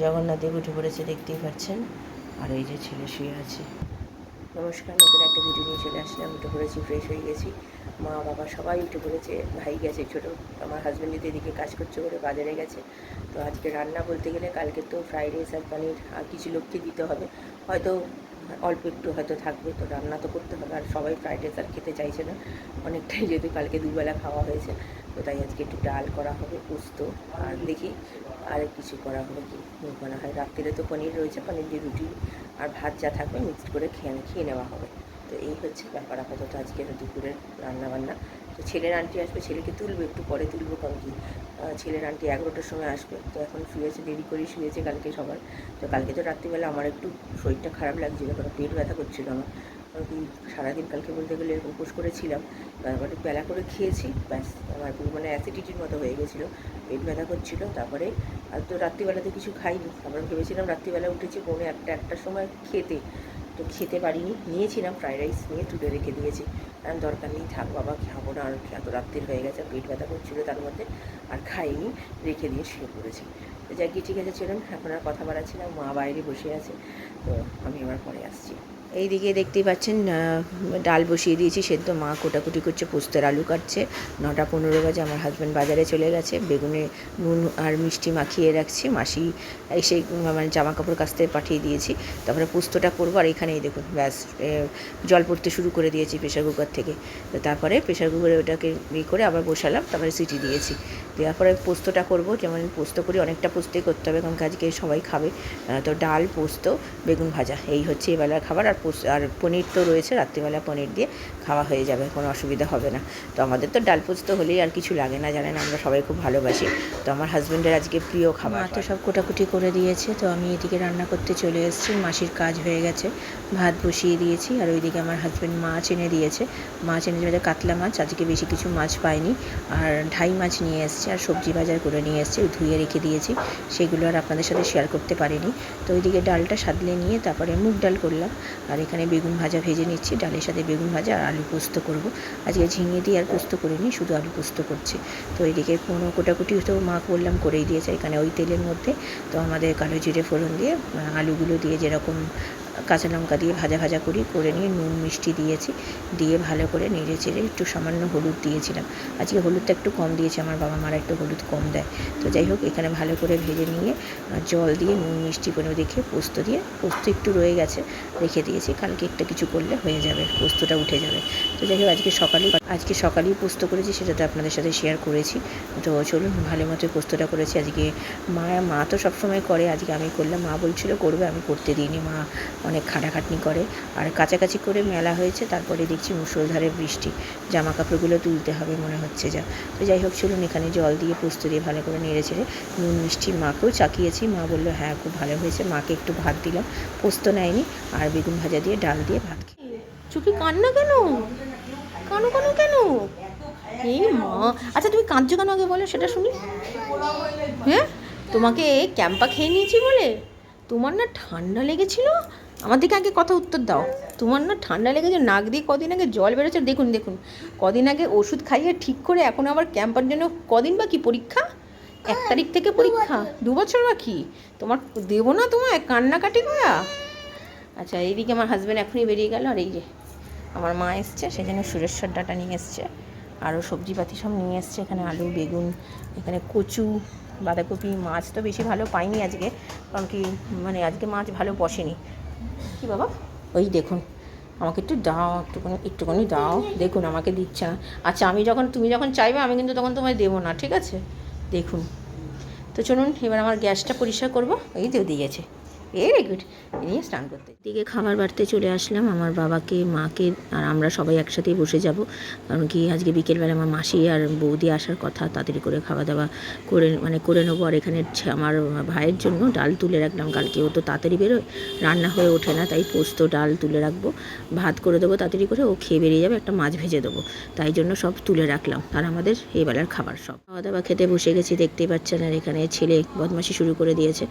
জগন্নাথ দেব উঠে পড়েছে, দেখতেই পাচ্ছেন। আর এই যে ছেলে শুয়ে আছে। নমস্কার, নতুন একটা ভিডিও নিয়ে চলে আসলাম। উঠে পড়েছি, ফ্রেশ হয়ে গেছি, মা বাবা সবাই উঠে পড়েছে। ভাই গেছে ছোটো, আমার হাজব্যান্ড যদি এদিকে কাজ করছে বলে বাজারে গেছে। তো আজকে রান্না বলতে গেলে কালকে তো ফ্রাইড রাইস আর পনির আর কিছু লোককে দিতে হবে, হয়তো অল্প একটু হয়তো থাকবে, তো রান্না তো করতে হবে। আর সবাই ফ্রাইড রাইস আর খেতে চাইছে না, অনেকটাই, যেহেতু কালকে দুবেলা খাওয়া হয়েছে। তো তাই আজকে একটু ডাল করা হবে, পোস্ত, আর দেখি আর কিছু করা হবে কি মনে হয়। রাত্রিরে তো পনির রয়েছে, পনির দিয়ে রুটি আর ভাত যা থাকবে মিক্সড করে খেয়ে নেওয়া হবে। তো এই হচ্ছে ব্যাপার আপাতত আজকের দুপুরের রান্নাবান্না। তো ছেলের আন্টি আসবে, ছেলেকে তুলবো, একটু পরে তুলবো, কারণ কি ছেলের আন্টি 11টার সময় আসবে। তো এখন শুয়েছে, দেরি করেই শুয়েছে কালকে সবার। তো কালকে তো রাত্রিবেলা আমার একটু শরীরটা খারাপ লাগছিলো, কারণ পেট ব্যথা করছিলো আমার। কারণ কি সারাদিন কালকে বলতে গেলে উপোস করেছিলাম, তারপরে বেলা করে খেয়েছি, ব্যাস আমার মানে অ্যাসিডিটির মতো হয়ে গেছিলো, পেট ব্যথা করছিলো। তারপরে আর তো রাত্রিবেলাতে কিছু খাইনি, তারপরে ভেবেছিলাম রাত্রিবেলা উঠেছি পৌনে একটার সময় খেতে, তো খেতে পারিনি। নিয়েছিলাম ফ্রাইড রাইস, নিয়ে তুলে রেখে দিয়েছি, কারণ দরকার নেই, থাক বাবা, খাবো না, আর এত রাত্রির হয়ে গেছে, পেট ব্যথা করছিলো তার মধ্যে, আর খাইনি, রেখে দিয়ে শুয়ে পড়েছি। তো যাই কি, ঠিক আছে চলুন, এখন আর কথা বাড়াচ্ছি না, মা বাইরে বসে আছে, তো আমি আবার পরে আসছি। এই দিকে দেখতেই পাচ্ছেন ডাল বসিয়ে দিয়েছি সেদ্ধ, মা কোটাকুটি করছে, পোস্তের আলু কাটছে। 9টা 15 বাজে, আমার হাজব্যান্ড বাজারে চলে গেছে, বেগুনে নুন আর মিষ্টি মাখিয়ে রাখছি, মাসি এসে মানে জামা কাপড় কাচতে পাঠিয়ে দিয়েছি। তারপরে পোস্তটা করবো, আর এখানেই দেখুন ব্যাস জল পড়তে শুরু করে দিয়েছি প্রেশার কুকার থেকে। তো তারপরে প্রেশার কুকারে ওটাকে করে আবার বসালাম, তারপরে সিটি দিয়েছি, দেওয়ার পরে পোস্তটা করবো। যেমন পোস্ত করি, অনেকটা পোস্তই করতে হবে, কারণ আজকে সবাই খাবে। তো ডাল, পোস্ত, বেগুন ভাজা, এই হচ্ছে এবেলার খাবার। আর পনির তো রয়েছে, রাত্রিবেলা পনির দিয়ে খাওয়া হয়ে যাবে, কোনো অসুবিধা হবে না। তো আমাদের তো ডাল পোস্ত হলেই আর কিছু লাগে না, জানেন আমরা সবাই খুব ভালোবাসি। তো আমার হাজব্যান্ডের আজকে প্রিয় খাবার। তো সব কোটাকুটি করে দিয়েছে, তো আমি এদিকে রান্না করতে চলে এসেছি। মাসির কাজ হয়ে গেছে, ভাত বসিয়ে দিয়েছি, আর ওইদিকে আমার হাজব্যান্ড মাছ এনে দিয়েছে। মাছ এনে দিয়েছে কাতলা মাছ, আজকে বেশি কিছু মাছ পাইনি, আর ঢাই মাছ নিয়ে এসছে, আর সবজি বাজার করে নিয়ে এসছে, ধুয়ে রেখে দিয়েছি, সেগুলো আর আপনাদের সাথে শেয়ার করতে পারিনি। তো ওইদিকে ডালটা সাদলে নিয়ে তারপরে মুগ ডাল করলাম, আর এখানে বেগুন ভাজা ভেজে নিচ্ছি, ডালের সাথে বেগুন ভাজা আর আলু পোস্ত করব। আজকে ঝিঙে দিয়ে আর পোস্ত করিনি, শুধু আলু পোস্ত করছি। তো এইদিকে কোনো কোটাকুটি তো মা বললাম করেই দিয়েছে, এখানে ওই তেলের মধ্যে তো আমাদের কালো জিরে ফোড়ন দিয়ে আলুগুলো দিয়ে যেরকম কাঁচা লঙ্কা দিয়ে ভাজা ভাজা করে নিয়ে নুন মিষ্টি দিয়েছি, দিয়ে ভালো করে নেড়ে চেড়ে একটু সামান্য হলুদ দিয়েছিলাম। আজকে হলুদটা একটু কম দিয়েছে, আমার বাবা মারা একটু হলুদ কম দেয়। তো যাই হোক, এখানে ভালো করে ভেজে নিয়ে জল দিয়ে নুন মিষ্টি করে দেখে পোস্ত দিয়ে, পোস্ত একটু রয়ে গেছে রেখে দিয়েছি, কালকে একটা কিছু করলে হয়ে যাবে, পোস্তটা উঠে যাবে। তো যাই হোক, আজকে সকালেই পোস্ত করেছি, সেটা তো আপনাদের সাথে শেয়ার করেছি। তো চলুন, ভালো মতো পোস্তটা করেছি আজকে। মা তো সবসময় করে, আজকে আমি করলাম, মা বলছিল করবে, আমি করতে দিইনি, মা অনেক খাটাখাটনি করে। আর কাছাকাছি করে মেলা হয়েছে, তারপরে দেখছি মুষলধারে বৃষ্টি, জামা কাপড়গুলো তুলতে হবে মনে হচ্ছে যা। তো যাই হোক চলুন, এখানে জল দিয়ে পোস্ত দিয়ে ভালো করে নেড়ে চেড়ে নুন মিষ্টি মাকেও চাকিয়েছি, মা বললো হ্যাঁ খুব ভালো হয়েছে, মাকে একটু ভাত দিলাম, পোস্ত নেয়নি, আর বেগুন ভাজা দিয়ে ডাল দিয়ে ভাত খেয়ে। চুকি কান্না কেন, কানো কানো কেন, এই মা, আচ্ছা তুমি কাঁদছো কেন আগে বলো সেটা শুনি। হ্যাঁ, তোমাকে ক্যাম্পা খেয়ে নিয়েছি বলে তোমার না ঠান্ডা লেগেছিল? আমার দিকে আগে কথা উত্তর দাও। তোমার না ঠান্ডা লেগেছে, নাক দিয়ে কদিন আগে জল বেরোচ্ছে, দেখুন দেখুন, কদিন আগে ওষুধ খাইয়ে ঠিক করে এখন আবার ক্যাম্পার জন্য কদিন বাকি পরীক্ষা, 1 তারিখ থেকে পরীক্ষা, 2 বছর বাকি। তোমার দেবো না তোমায় কান্নাকাটি করা। আচ্ছা, এইদিকে আমার হাজব্যান্ড এখনই বেরিয়ে গেল, আর এই যে আমার মা এসছে, সেই জন্য সুরেশ্বর ডাটা নিয়ে এসছে, আরও সবজিপাতি সব নিয়ে এসছে, এখানে আলু, বেগুন, এখানে কচু, বাঁধাকপি। মাছ তো বেশি ভালো পাইনি আজকে, কারণ কি মানে আজকে মাছ ভালো বসেনি। কি বাবা, ওই দেখুন, আমাকে একটু দাও, একটুখানি দাও, দেখুন আমাকে দিচ্ছে না। আচ্ছা, তুমি যখন চাইবে আমি কিন্তু তখন তোমায় দেবো না, ঠিক আছে? দেখুন। তো চলুন, এবার আমার গ্যাসটা পরিষ্কার করবো, এই তো দিয়েছে, ভেরি গুড, নিয়ে স্নান করতে। দিকে খাবার বাড়তে চলে আসলাম, আমার বাবাকে, মাকে আর আমরা সবাই একসাথেই বসে যাব, কারণ কি আজকে বিকেলবেলা আমার মাসি আর বৌদি আসার কথা, তাড়াতাড়ি করে খাওয়া দাওয়া করে নেবো। আর এখানে আমার ভাইয়ের জন্য ডাল তুলে রাখলাম, কালকে ও তো তাড়াতাড়ি বেরোয়, রান্না হয়ে ওঠে না, তাই পোস্ত ডাল তুলে রাখবো, ভাত করে দেবো তাড়াতাড়ি করে, ও খেয়ে বেরিয়ে যাবে, একটা মাছ ভেজে দেবো, তাই জন্য সব তুলে রাখলাম। আর আমাদের এই বেলার খাবার সব খাওয়া দাওয়া খেতে বসে গেছি, দেখতেই পাচ্ছেন। আর এখানে ছেলে বদমাশি শুরু করে দিয়েছে,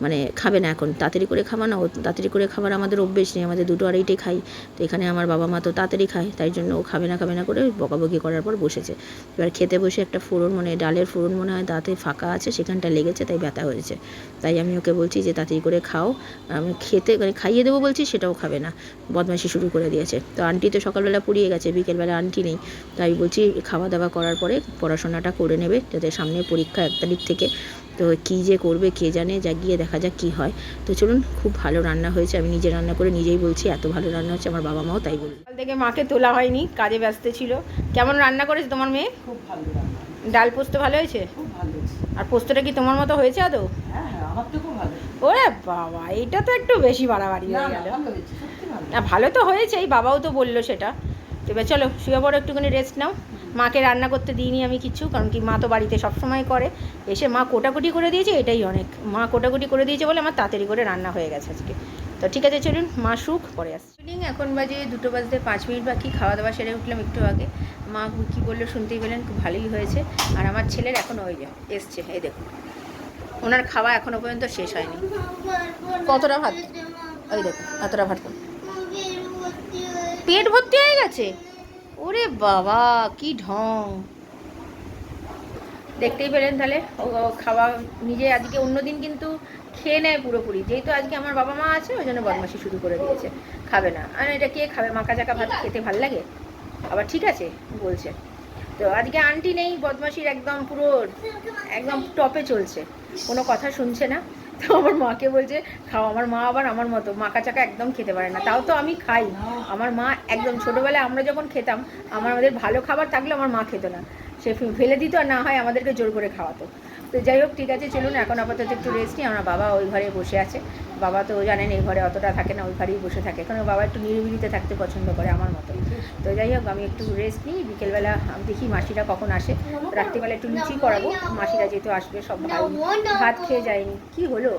মানে খাবে না এখন, তাড়াতাড়ি করে খাওয়া না, ও তাড়াতাড়ি করে খাবার আমাদের অভ্যেস নেই, আমাদের 2টো 2:30-টে খাই। তো এখানে আমার বাবা মা তো তাড়াতাড়ি খায়, তাই জন্য ও খাবে না করে বকাবকি করার পর বসেছে। এবার খেতে বসে একটা ফোড়ন ডালের ফোড়ন মনে হয় দাঁতে ফাঁকা আছে, সেখানটা লেগেছে, তাই ব্যথা হয়েছে। তাই আমি ওকে বলছি যে তাড়াতাড়ি করে খাও। আমি খাইয়ে দেবো বলছি, সেটাও খাবে না, বদমাইশি শুরু করে দিয়েছে। তো আন্টি তো সকালবেলা পুড়িয়ে গেছে, বিকেলবেলা আন্টি নেই, তাই বলছি খাওয়া দাওয়া করার পরে পড়াশোনাটা করে নেবে, যাতে সামনে পরীক্ষা 1 তারিখ থেকে। তো কী যে করবে কে জানে, যা গিয়ে দেখা যাক কী হয়। তো চলুন, খুব ভালো রান্না হয়েছে, আমি নিজে রান্না করে নিজেই বলছি এত ভালো রান্না হচ্ছে, আমার বাবা মাও তাই বলল। সকাল থেকে মাকে তোলা হয়নি, কাজে ব্যস্ত ছিল। কেমন রান্না করেছে তোমার মেয়ে? খুব ভালো রান্না, ডাল পোস্ত ভালো হয়েছে? খুব ভালো হয়েছে। আর পোস্তটা কি তোমার মতো হয়েছে আদৌ? হ্যাঁ, আমার তো খুব ভালো। ওরে বাবা, এটা তো একটু বেশি বাড়াবাড়ি না, হয়ে না, গেল। ভালো হয়েছে, সত্যি ভালো। না, ভালো তো হয়েছেই, বাবাও তো বললো সেটা। তো এবার চলো শুয়ে পড়ো, একটুখানি রেস্ট নাও। মাকে রান্না করতে দিইনি আমি কিছু, কারণ কি মা তো বাড়িতে সবসময় করে। এসে মা কোটাকুটি করে দিয়েছে, এটাই অনেক। মা কোটাকুটি করে দিয়েছে বলে আমার তাড়াতাড়ি করে রান্না হয়ে গেছে আজকে। তো ঠিক আছে, চলুন মা শুক, পরে আসছি। এখন বাজে 2:05 বাকি, খাওয়া দাওয়া সেরে উঠলাম একটু আগে। মা কী বললো শুনতেই পেলেন, খুব ভালোই হয়েছে। আর আমার ছেলের এখনও ওই যে এসছে, এই দেখুন, ওনার খাওয়া এখনও পর্যন্ত শেষ হয়নি। কতটা ভাত? ওই দেখুন এতটা ভাত, পেট ভর্তি হয়ে গেছে। ওরে বাবা, কি ঢং! দেখতেই পেলেন তাহলে, ও খাওয়া নিজে আজকে, অন্যদিন কিন্তু খেয়ে নেয় পুরোপুরি, যেহেতু আজকে আমার বাবা মা আছে ওই জন্য বদমাশি শুরু করে দিয়েছে, খাবে না। আর এটা কে খাবে? মাকা চাকা ভাত খেতে ভাল লাগে? আবার ঠিক আছে বলছে। তো আজকে আন্টি নেই, বদমাশির একদম পুরো একদম টপে চলছে, কোনো কথা শুনছে না। তো আমার মাকে বলছে খাও। আমার মা আবার আমার মতো মাকা চাকা একদম খেতে পারে না, তাও তো আমি খাই। আমার মা একদম ছোটোবেলায় আমরা যখন খেতাম, আমাদের ভালো খাবার থাকলে আমার মা খেত না, সে ফেলে দিত, আর না হয় আমাদেরকে জোর করে খাওয়াতো। তো যাই হোক, ঠিক আছে, চলুন এখন আপাতত একটু রেস্ট নিই। আমার বাবা ওই ঘরে বসে আছে। বাবা তো জানেন এই ঘরে অতটা থাকে না, ওই ঘরেই বসে থাকে, কারণ বাবা একটু নিরিবিলিতে থাকতে পছন্দ করে আমার মতো। তো যাই হোক, আমি একটু রেস্ট নিই। বিকেলবেলা আমি দেখি মাসিরা কখন আসে, রাত্রিবেলা একটু লুচি করাবো। মাসিরা যেহেতু আসবে, সব ভাই ভাত খেয়ে যায়নি। কি হলো?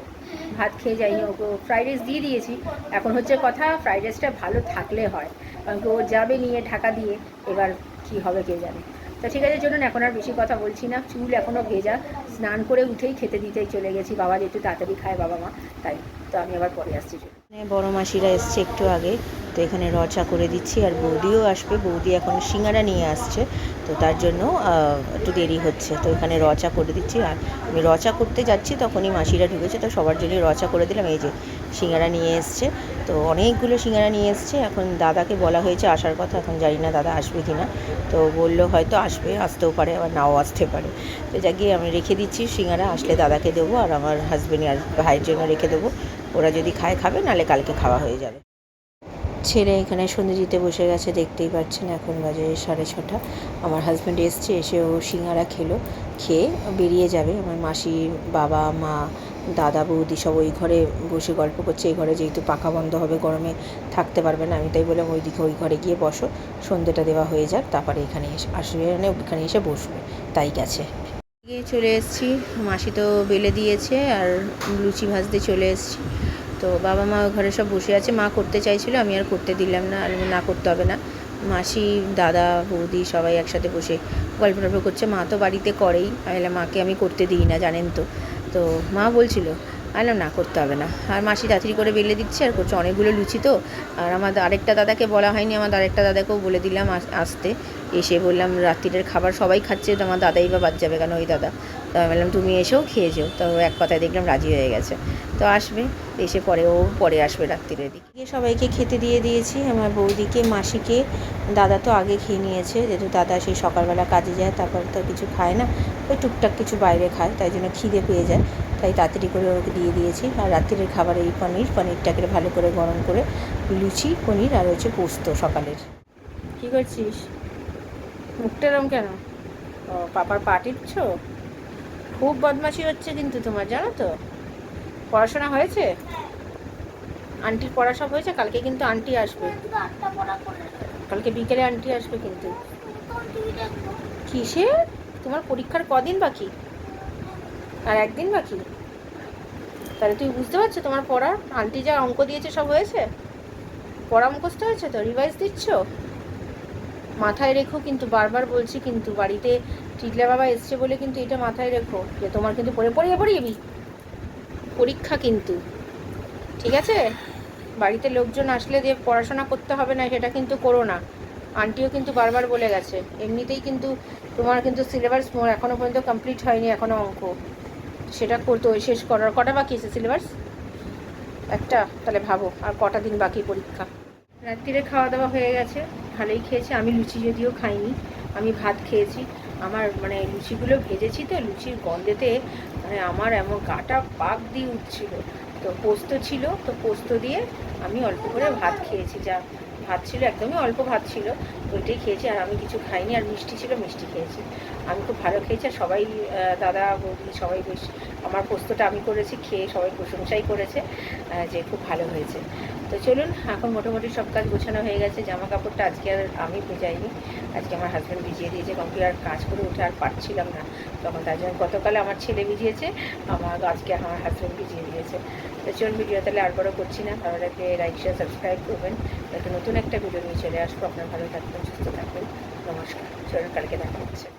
ভাত খেয়ে যায়নি, ওকে ফ্রাইড রাইস দিয়ে দিয়েছি। এখন হচ্ছে কথা, ফ্রাইড রাইসটা ভালো থাকলে হয়, কারণ কি ও যাবে নিয়ে ঢাকা দিয়ে, এবার কি হবে কে জানে। তো ঠিক আছে, চলুন এখন আর বেশি কথা বলছি না, চুল এখনও ভেজা, স্নান করে উঠেই খেতে দিতেই চলে গেছি। বাবা যেহেতু তাড়াতাড়ি খায় বাবা মা, তাই। তো আমি আবার পরে আসছি। বড় মাসিরা এসছে একটু আগে, তো এখানে রচা করে দিচ্ছি, আর বৌদিও আসবে। বৌদি এখন সিঙ্গারা নিয়ে আসছে, তো তার জন্য একটু দেরি হচ্ছে। তো এখানে রচা করে দিচ্ছি, আর আমি রচা করতে যাচ্ছি তখনই মাসিরা ঢুকেছে, তো সবার জন্যই রচা করে দিলাম। এই যে সিঙ্গারা নিয়ে এসছে, তো অনেকগুলো সিঙ্গারা নিয়ে এসছে। এখন দাদাকে বলা হয়েছে আসার কথা, এখন জানি না দাদা আসবে কি না। তো বললো হয়তো আসবে, আসতেও পারে, আবার নাও আসতে পারে। তো যা গিয়ে আমি রেখে দিচ্ছি সিঙ্গারা, আসলে দাদাকে দেবো, আর আমার হাজব্যান্ড আর ভাইয়ের জন্য রেখে দেবো। ওরা যদি খায় খাবে, নাহলে কালকে খাওয়া হয়ে যাবে। ছেলে এখানে সন্ধে দিতে বসে গেছে, দেখতেই পাচ্ছেন। এখন বাজে 6:30। আমার হাজব্যান্ড এসছে, এসে ও সিঙ্গারা খেয়ে বেরিয়ে যাবে। আমার মাসি, বাবা, মা, দাদা, বৌদি সব ওই ঘরে বসে গল্প করছে। এই ঘরে যেহেতু পাখা বন্ধ হবে, গরমে থাকতে পারবে না, আমি তাই বললাম ওইদিকে ওই ঘরে গিয়ে বসো, সন্ধেটা দেওয়া হয়ে যাক, তারপরে এখানে আসবে, এখানে এসে বসবে। তাই গেছে। চলে এসেছি, মাসি তো বেলে দিয়েছে, আর লুচি ভাজতে চলে এসেছি। তো বাবা মা ঘরে সব বসে আছে। মা করতে চাইছিল, আমি আর করতে দিলাম না, আর না করতে হবে না। মাসি, দাদা, বৌদি সবাই একসাথে বসে গল্প টল্প করছে। মা তো বাড়িতে করেই, তাহলে মাকে আমি করতে দিই না, জানেন তো। তো মা বলছিল, আলাম না, করতে হবে না। আর মাসি তাড়াতাড়ি করে বেলে দিচ্ছে আর করছে, অনেকগুলো লুচি তো। আর আমার আরেকটা দাদাকে বলা হয়নি, আমার আরেকটা দাদাকেও বলে দিলাম আসতে। এসে বললাম রাত্রিরের খাবার সবাই খাচ্ছে, তো আমার দাদাই বা বাদ যাবে কেন, ওই দাদা। তো আমি বললাম তুমি এসেও খেয়ে যেও। তো এক কথায় দেখলাম রাজি হয়ে গেছে, তো আসবে। এসে পরে আসবে রাত্রিরের দিকে। সবাইকে খেতে দিয়ে দিয়েছি, আমার বৌদিকে, মাসিকে। দাদা তো আগে খেয়ে নিয়েছে, যেহেতু দাদা সেই সকালবেলা কাজে যায়, তারপর তো কিছু খায় না, ওই টুকটাক কিছু বাইরে খায়, তাই জন্য খিদে পেয়ে যায়, তাই তাড়াতাড়ি করে ওকে দিয়ে দিয়েছি। আর রাত্রিরের খাবারে এই পনিরটাকে ভালো করে গরম করে, লুচি, পনির আর হচ্ছে পোস্ত সকালের। কী করছিস? মুখটা এরম কেন? ও, পাপার পা টিপছ? খুব বদমাশি হচ্ছে কিন্তু তোমার, জানো তো। পড়াশোনা হয়েছে? আন্টির পড়া সব হয়েছে? কালকে কিন্তু আন্টি আসবে, কালকে বিকেলে আন্টি আসবে কিন্তু। কিসে? তোমার পরীক্ষার কদিন বাকি? আর একদিন বাকি? তাহলে তুই বুঝতে পারছো তোমার পড়া, আন্টি যা অঙ্ক দিয়েছে সব হয়েছে? পড়া মুখস্থ হয়েছে তো? রিভাইজ দিচ্ছ? মাথায় রেখো কিন্তু, বারবার বলছি কিন্তু, বাড়িতে টিকলা বাবা এসছে বলে কিন্তু এটা মাথায় রেখো, যে তোমার কিন্তু পড়িয়ে যাবি, পরীক্ষা কিন্তু। ঠিক আছে? বাড়িতে লোকজন আসলে যে পড়াশোনা করতে হবে না সেটা কিন্তু করো না। আন্টিও কিন্তু বারবার বলে গেছে। এমনিতেই কিন্তু তোমার কিন্তু সিলেবাস এখনও পর্যন্ত কমপ্লিট হয়নি, এখনও অঙ্ক সেটা করতে শেষ করার কটা বাকি আছে সিলেবাস? একটা। তাহলে ভাবো আর কটা দিন বাকি পরীক্ষা। রাত্রিরে খাওয়া দাওয়া হয়ে গেছে, ভালোই খেয়েছি। আমি লুচি যদিও খাইনি, আমি ভাত খেয়েছি। আমার মানে লুচিগুলো ভেজেছি তো, লুচির গন্ধেতে মানে আমার এমন গাটা পাক দিয়ে উঠছিল। তো পোস্ত ছিল, তো পোস্ত দিয়ে আমি অল্প করে ভাত খেয়েছি। যা ভাত ছিল, একদমই অল্প ভাত ছিল, ওইটাই খেয়েছি। আর আমি কিছু খাইনি। আর মিষ্টি ছিল, মিষ্টি খেয়েছি। আমি খুব ভালো খেয়েছি। আর সবাই দাদা বৌদি সবাই বেশ, আমার পোস্তটা আমি করেছি, খেয়ে সবাই প্রশংসাই করেছে যে খুব ভালো হয়েছে। তো চলুন, এখন মোটামুটি সব কাজ গোছানো হয়ে গেছে। জামা কাপড়টা আজকে আর আমি ভেজাইনি, আজকে আমার হাজব্যান্ড ভিজিয়ে দিয়েছে, কারণ কি আর কাজ করে উঠে আর পারছিলাম না তখন। তার জন্য গতকালে আমার ছেলে ভিজিয়েছে, আজকে আমার হাজব্যান্ড ভিজিয়ে দিয়েছে। তো চলুন, ভিডিও তাহলে আর বড় করছি না, ভালো লাগলে লাইক শেয়ার সাবস্ক্রাইব করবেন। একটা নতুন একটা ভিডিও নিয়ে চলে আসবো। আপনার ভালো থাকবেন, সুস্থ থাকবেন। নমস্কার, চলুন কালকে দেখা হচ্ছে।